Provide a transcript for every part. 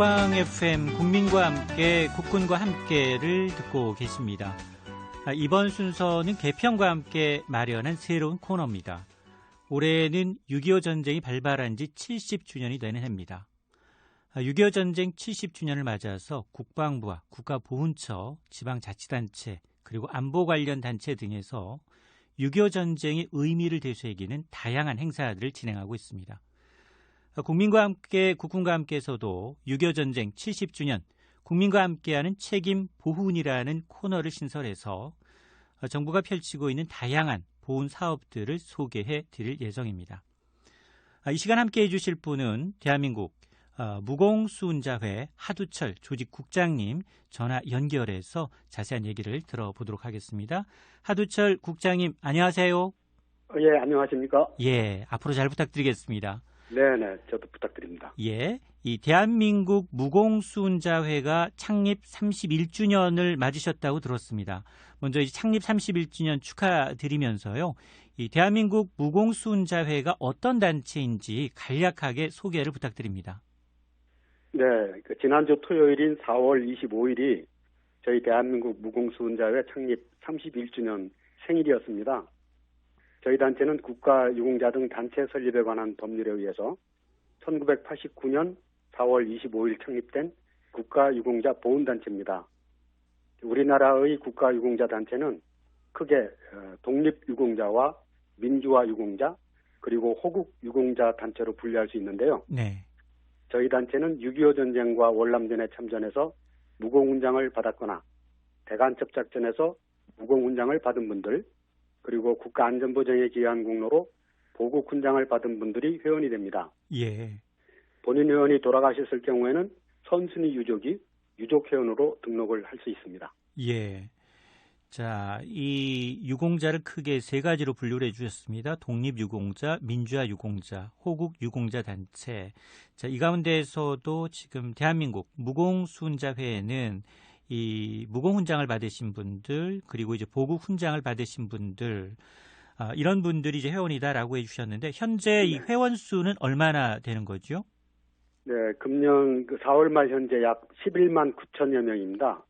국방 FM 국민과 함께 국군과 함께를 듣고 계십니다. 이번 순서는 개편과 함께 마련한 새로운 코너입니다. 올해는 6.25 전쟁이 발발한 지 70주년이 되는 해입니다. 6.25 전쟁 70주년을 맞아서 국방부와 국가보훈처, 지방자치단체, 그리고 안보 관련 단체 등에서 6.25 전쟁의 의미를 되새기는 다양한 행사들을 진행하고 있습니다. 국민과 함께, 국군과 함께에서도 6.25 전쟁 70주년 국민과 함께하는 책임 보훈이라는 코너를 신설해서 정부가 펼치고 있는 다양한 보훈 사업들을 소개해 드릴 예정입니다. 이 시간 함께해 주실 분은 대한민국 무공수훈자회 하두철 조직국장님 전화 연결해서 자세한 얘기를 들어보도록 하겠습니다. 하두철 국장님 안녕하세요. 예, 안녕하십니까? 예, 앞으로 잘 부탁드리겠습니다. 네네, 저도 부탁드립니다. 예, 이 대한민국 무공수훈자회가 창립 31주년을 맞으셨다고 들었습니다. 먼저 이 창립 31주년 축하드리면서요. 이 대한민국 무공수훈자회가 어떤 단체인지 간략하게 소개를 부탁드립니다. 네, 지난주 토요일인 4월 25일이 저희 대한민국 무공수훈자회 창립 31주년 생일이었습니다. 저희 단체는 국가유공자 등 단체 설립에 관한 법률에 의해서 1989년 4월 25일 창립된 국가유공자 보훈단체입니다. 우리나라의 국가유공자 단체는 크게 독립유공자와 민주화유공자 그리고 호국유공자 단체로 분류할 수 있는데요. 네. 저희 단체는 6.25 전쟁과 월남전에 참전해서 무공훈장을 받았거나 대간첩작전에서 무공훈장을 받은 분들 그리고 국가안전보장에 기여한 공로로 보국훈장을 받은 분들이 회원이 됩니다. 예. 본인 회원이 돌아가셨을 경우에는 선순위 유족이 유족회원으로 등록을 할 수 있습니다. 예. 자, 이 유공자를 크게 세 가지로 분류를 해주셨습니다. 독립유공자, 민주화유공자, 호국유공자 단체. 자, 이 가운데에서도 지금 대한민국 무공수훈자회에는 이 무공훈장을 받으신 분들 그리고 이제 보국훈장을 받으신 분들 이런 분들이 이제 회원이다라고 해주셨는데 현재 이 회원 수는 얼마나 되는 거죠? 네, 금년 4월 말 현재 약 11만 9천여 명입니다.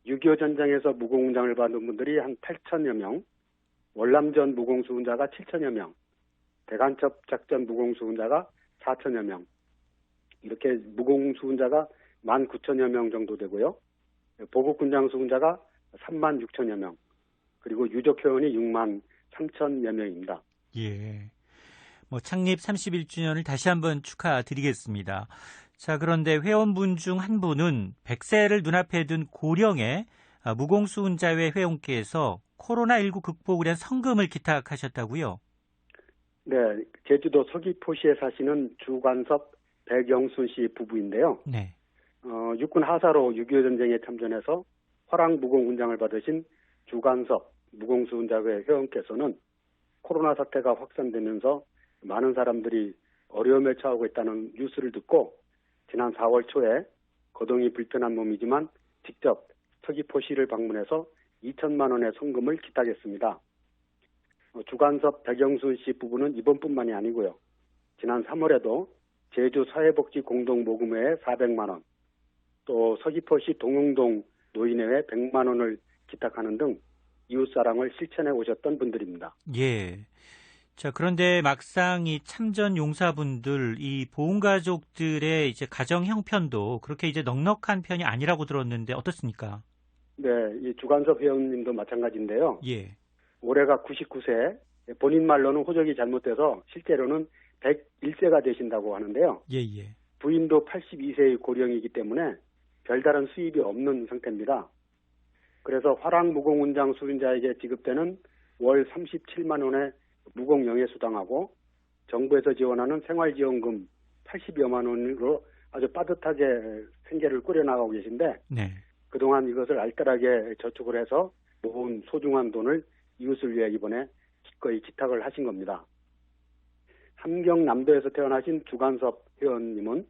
6.25 전쟁에서 무공훈장을 받은 분들이 한 8천여 명, 월남전 무공수훈자가 7천여 명, 대간첩 작전 무공수훈자가 4천여 명, 이렇게 무공수훈자가 1만 9천여 명 정도 되고요. 보국훈장 수훈자가 3만 6천여 명, 그리고 유족회원이 6만 3천여 명입니다. 예. 뭐 창립 31주년을 다시 한번 축하드리겠습니다. 자, 그런데 회원분 중 한 분은 100세를 눈앞에 둔 고령의 무공수훈자회 회원께서 코로나19 극복을 위한 성금을 기탁하셨다고요? 네, 제주도 서귀포시에 사시는 주관섭 백영순 씨 부부인데요. 네. 육군 하사로 6.25 전쟁에 참전해서 화랑 무공훈장을 받으신 주관섭 무공수훈자회 회원께서는 코로나 사태가 확산되면서 많은 사람들이 어려움에 처하고 있다는 뉴스를 듣고 지난 4월 초에 거동이 불편한 몸이지만 직접 서귀포시를 방문해서 2천만 원의 성금을 기탁했습니다. 주관섭 백영순 씨 부부는 이번뿐만이 아니고요. 지난 3월에도 제주 사회복지 공동모금회에 400만 원, 또 서귀포시 동흥동 노인회에 100만 원을 기탁하는 등 이웃사랑을 실천해 오셨던 분들입니다. 예. 자, 그런데 막상 이 참전 용사분들, 이 보훈가족들의 이제 가정 형편도 그렇게 이제 넉넉한 편이 아니라고 들었는데 어떻습니까? 네, 이 주관섭 회원님도 마찬가지인데요. 예. 올해가 99세, 본인 말로는 호적이 잘못돼서 실제로는 101세가 되신다고 하는데요. 예, 예. 부인도 82세의 고령이기 때문에 별다른 수입이 없는 상태입니다. 그래서 화랑 무공훈장 수훈자에게 지급되는 월 37만 원의 무공영예수당하고 정부에서 지원하는 생활지원금 80여만 원으로 아주 빠듯하게 생계를 꾸려나가고 계신데 네. 그동안 이것을 알뜰하게 저축을 해서 모은 소중한 돈을 이웃을 위해 이번에 기꺼이 기탁을 하신 겁니다. 함경남도에서 태어나신 주관섭 회원님은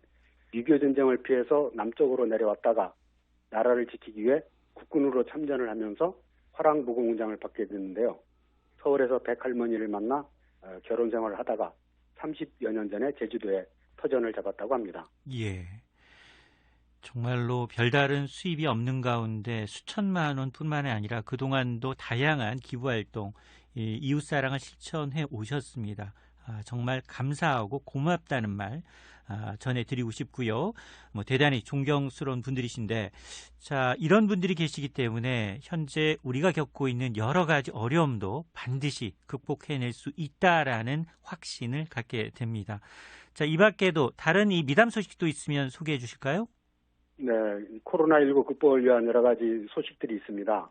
6.25 전쟁을 피해서 남쪽으로 내려왔다가 나라를 지키기 위해 국군으로 참전을 하면서 화랑 무공훈장을 받게 됐는데요. 서울에서 백할머니를 만나 결혼 생활을 하다가 30여 년 전에 제주도에 터전을 잡았다고 합니다. 예. 정말로 별다른 수입이 없는 가운데 수천만 원뿐만 아니라 그동안도 다양한 기부활동, 이웃사랑을 실천해 오셨습니다. 정말 감사하고 고맙다는 말 전해드리고 싶고요. 대단히 존경스러운 분들이신데, 자, 이런 분들이 계시기 때문에 현재 우리가 겪고 있는 여러 가지 어려움도 반드시 극복해낼 수 있다라는 확신을 갖게 됩니다. 자, 이 밖에도 다른 이 미담 소식도 있으면 소개해 주실까요? 네, 코로나19 극복을 위한 여러 가지 소식들이 있습니다.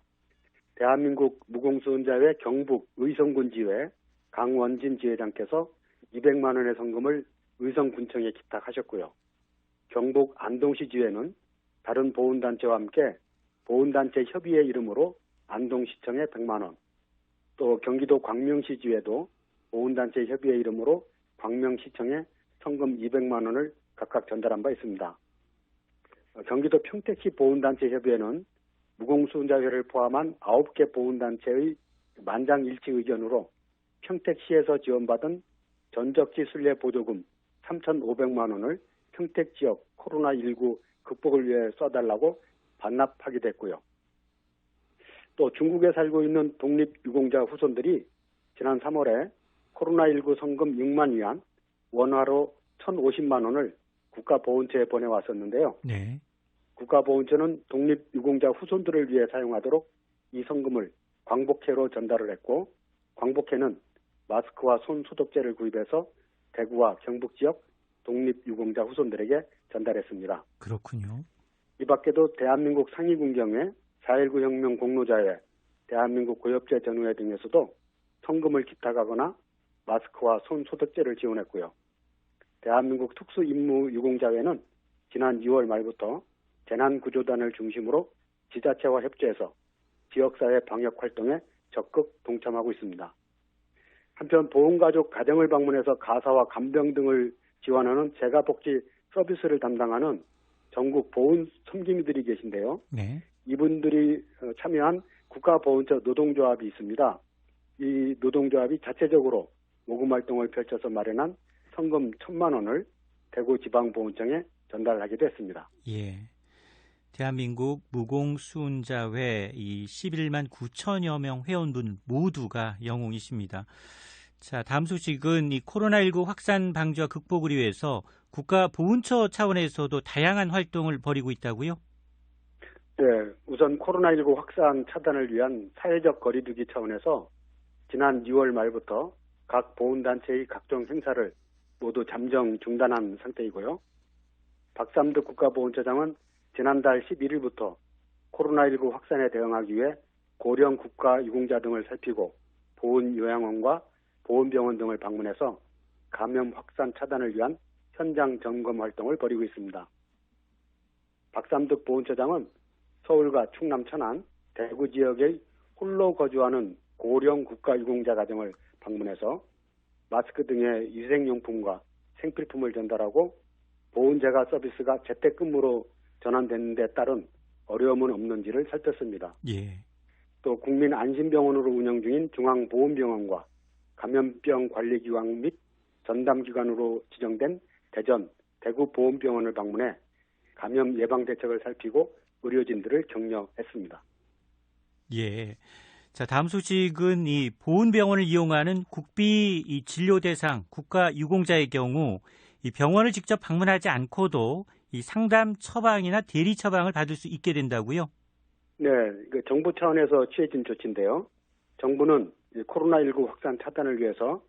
대한민국 무공수훈자회 경북 의성군 지회 강원진 지회장께서 200만 원의 성금을 의성군청에 기탁하셨고요. 경북 안동시 지회는 다른 보훈단체와 함께 보훈단체 협의회 이름으로 안동시청에 100만 원, 또 경기도 광명시 지회도 보훈단체 협의회 이름으로 광명시청에 성금 200만 원을 각각 전달한 바 있습니다. 경기도 평택시 보훈단체 협의회는 무공수훈자회를 포함한 9개 보훈단체의 만장일치 의견으로 평택시에서 지원받은 전적지 순례 보조금 3,500만 원을 평택 지역 코로나19 극복을 위해 써달라고 반납하게 됐고요. 또 중국에 살고 있는 독립유공자 후손들이 지난 3월에 코로나19 성금 6만 위안, 원화로 1,050만 원을 국가보훈처에 보내왔었는데요. 네. 국가보훈처는 독립유공자 후손들을 위해 사용하도록 이 성금을 광복회로 전달을 했고, 광복회는 마스크와 손 소독제를 구입해서 대구와 경북 지역 독립유공자 후손들에게 전달했습니다. 그렇군요. 이 밖에도 대한민국 상위군경회, 4.19 혁명 공로자회, 대한민국 고엽제 전우회 등에서도 성금을 기탁하거나 마스크와 손 소독제를 지원했고요. 대한민국 특수임무유공자회는 지난 2월 말부터 재난구조단을 중심으로 지자체와 협조해서 지역사회 방역 활동에 적극 동참하고 있습니다. 한편 보훈가족 가정을 방문해서 가사와 간병 등을 지원하는 재가복지 서비스를 담당하는 전국 보훈 섬김이들이 계신데요. 네. 이분들이 참여한 국가보훈처 노동조합이 있습니다. 이 노동조합이 자체적으로 모금 활동을 펼쳐서 마련한 성금 1,000만 원을 대구지방보훈청에 전달하기도 했습니다. 예. 대한민국 무공수훈자회 이 11만 9천여 명 회원분 모두가 영웅이십니다. 자, 다음 소식은 이 코로나19 확산 방지와 극복을 위해서 국가보훈처 차원에서도 다양한 활동을 벌이고 있다고요? 네, 우선 코로나19 확산 차단을 위한 사회적 거리두기 차원에서 지난 6월 말부터 각 보훈단체의 각종 행사를 모두 잠정 중단한 상태이고요. 박삼득 국가보훈처장은 지난달 11일부터 코로나19 확산에 대응하기 위해 고령 국가유공자 등을 살피고 보훈요양원과 보훈병원 등을 방문해서 감염 확산 차단을 위한 현장 점검 활동을 벌이고 있습니다. 박삼득 보훈처장은 서울과 충남 천안, 대구 지역의 홀로 거주하는 고령 국가유공자 가정을 방문해서 마스크 등의 위생용품과 생필품을 전달하고 보훈재가 서비스가 재택근무로 전환되는 데 따른 어려움은 없는지를 살폈습니다. 예. 또 국민안심병원으로 운영 중인 중앙보훈병원과 감염병 관리기관 및 전담기관으로 지정된 대전, 대구 보훈병원을 방문해 감염 예방 대책을 살피고 의료진들을 격려했습니다. 예. 자, 다음 소식은 이 보훈병원을 이용하는 국비 이 진료 대상 국가유공자의 경우 이 병원을 직접 방문하지 않고도 이 상담 처방이나 대리 처방을 받을 수 있게 된다고요? 네, 정부 차원에서 취해진 조치인데요. 정부는 코로나19 확산 차단을 위해서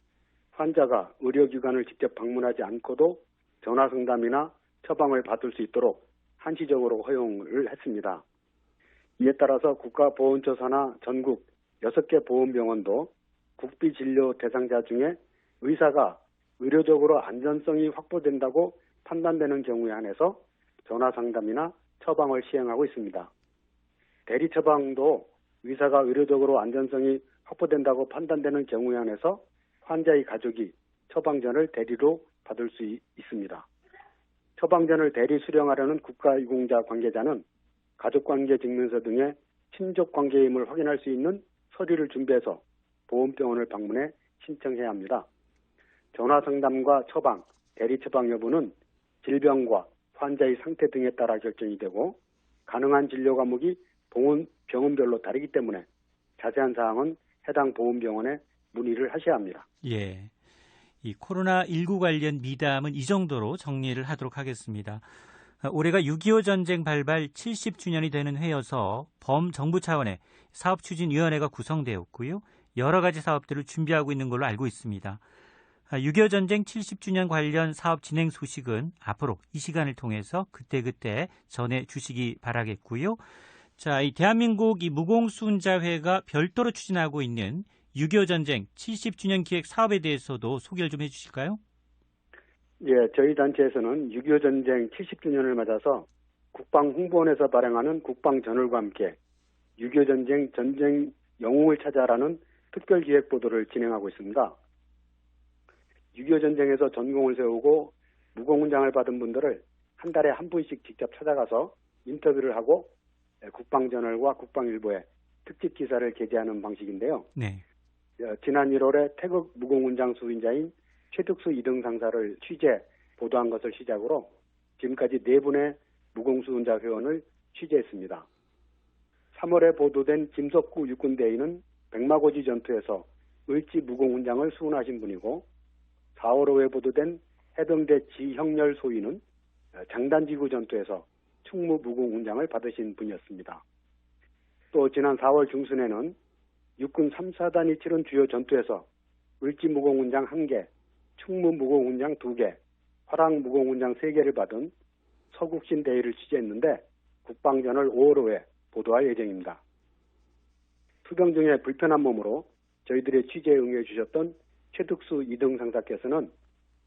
환자가 의료기관을 직접 방문하지 않고도 전화 상담이나 처방을 받을 수 있도록 한시적으로 허용을 했습니다. 이에 따라서 국가보훈처 산하 전국 6개 보훈병원도 국비 진료 대상자 중에 의사가 의료적으로 안전성이 확보된다고 판단되는 경우에 한해서 전화 상담이나 처방을 시행하고 있습니다. 대리 처방도 의사가 의료적으로 안전성이 확보된다고 판단되는 경우에 한해서 환자의 가족이 처방전을 대리로 받을 수 있습니다. 처방전을 대리 수령하려는 국가유공자 관계자는 가족관계 증명서 등의 친족관계임을 확인할 수 있는 서류를 준비해서 보훈병원을 방문해 신청해야 합니다. 전화 상담과 처방, 대리 처방 여부는 질병과 환자의 상태 등에 따라 결정이 되고 가능한 진료 과목이 병원별로 다르기 때문에 자세한 사항은 해당 보험병원에 문의를 하셔야 합니다. 예. 이 코로나19 관련 미담은 이 정도로 정리를 하도록 하겠습니다. 올해가 6.25 전쟁 발발 70주년이 되는 해여서 범정부 차원의 사업추진위원회가 구성되었고요. 여러 가지 사업들을 준비하고 있는 걸로 알고 있습니다. 6.25 전쟁 70주년 관련 사업 진행 소식은 앞으로 이 시간을 통해서 그때그때 전해주시기 바라겠고요. 자, 이 대한민국 이 무공수훈자회가 별도로 추진하고 있는 6.25 전쟁 70주년 기획 사업에 대해서도 소개를 좀 해주실까요? 예, 저희 단체에서는 6.25 전쟁 70주년을 맞아서 국방홍보원에서 발행하는 국방저널과 함께 6.25 전쟁 영웅을 찾아라는 특별기획 보도를 진행하고 있습니다. 6.25 전쟁에서 전공을 세우고 무공훈장을 받은 분들을 한 달에 한 분씩 직접 찾아가서 인터뷰를 하고 국방저널과 국방일보에 특집 기사를 게재하는 방식인데요. 네. 지난 1월에 태극 무공훈장 수인자인 최득수 2등 상사를 취재, 보도한 것을 시작으로 지금까지 4분의 무공수훈자 회원을 취재했습니다. 3월에 보도된 김석구 육군대위는 백마고지 전투에서 을지 무공훈장을 수훈하신 분이고 4월 5에 보도된 해병대 지형렬 소위는 장단지구 전투에서 충무 무공훈장을 받으신 분이었습니다. 또 지난 4월 중순에는 육군 3, 4단이 치른 주요 전투에서 을지 무공훈장 1개, 충무 무공훈장 2개, 화랑 무공훈장 3개를 받은 서국신 대위를 취재했는데 국방저널 5월 5에 보도할 예정입니다. 투병 중에 불편한 몸으로 저희들의 취재에 응해 주셨던 최득수 2등 상사께서는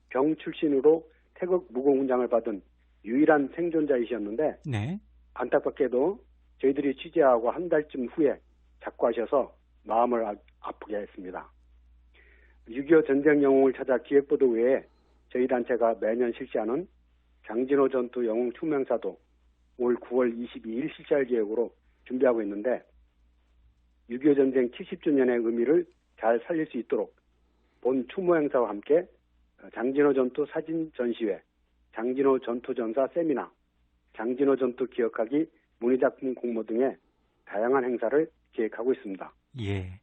병 출신으로 태극 무공훈장을 받은 유일한 생존자이셨는데 네. 안타깝게도 저희들이 취재하고 한 달쯤 후에 작고하셔서 마음을 아프게 했습니다. 6.25 전쟁 영웅을 찾아 기획보도 외에 저희 단체가 매년 실시하는 장진호 전투 영웅 추모행사도 올 9월 22일 실시할 계획으로 준비하고 있는데 6.25 전쟁 70주년의 의미를 잘 살릴 수 있도록 본 추모행사와 함께 장진호 전투 사진 전시회, 장진호 전투 전사 세미나, 장진호 전투 기억하기 문예작품 공모 등의 다양한 행사를 기획하고 있습니다. 예.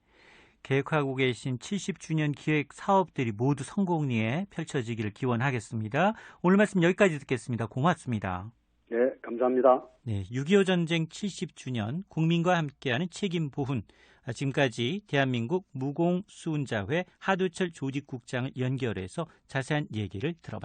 계획하고 계신 70주년 기획 사업들이 모두 성공리에 펼쳐지기를 기원하겠습니다. 오늘 말씀 여기까지 듣겠습니다. 고맙습니다. 네, 감사합니다. 네, 6.25 전쟁 70주년 국민과 함께하는 책임 보훈. 지금까지 대한민국 무공수훈자회 하두철 조직국장을 연결해서 자세한 얘기를 들어봤습니다.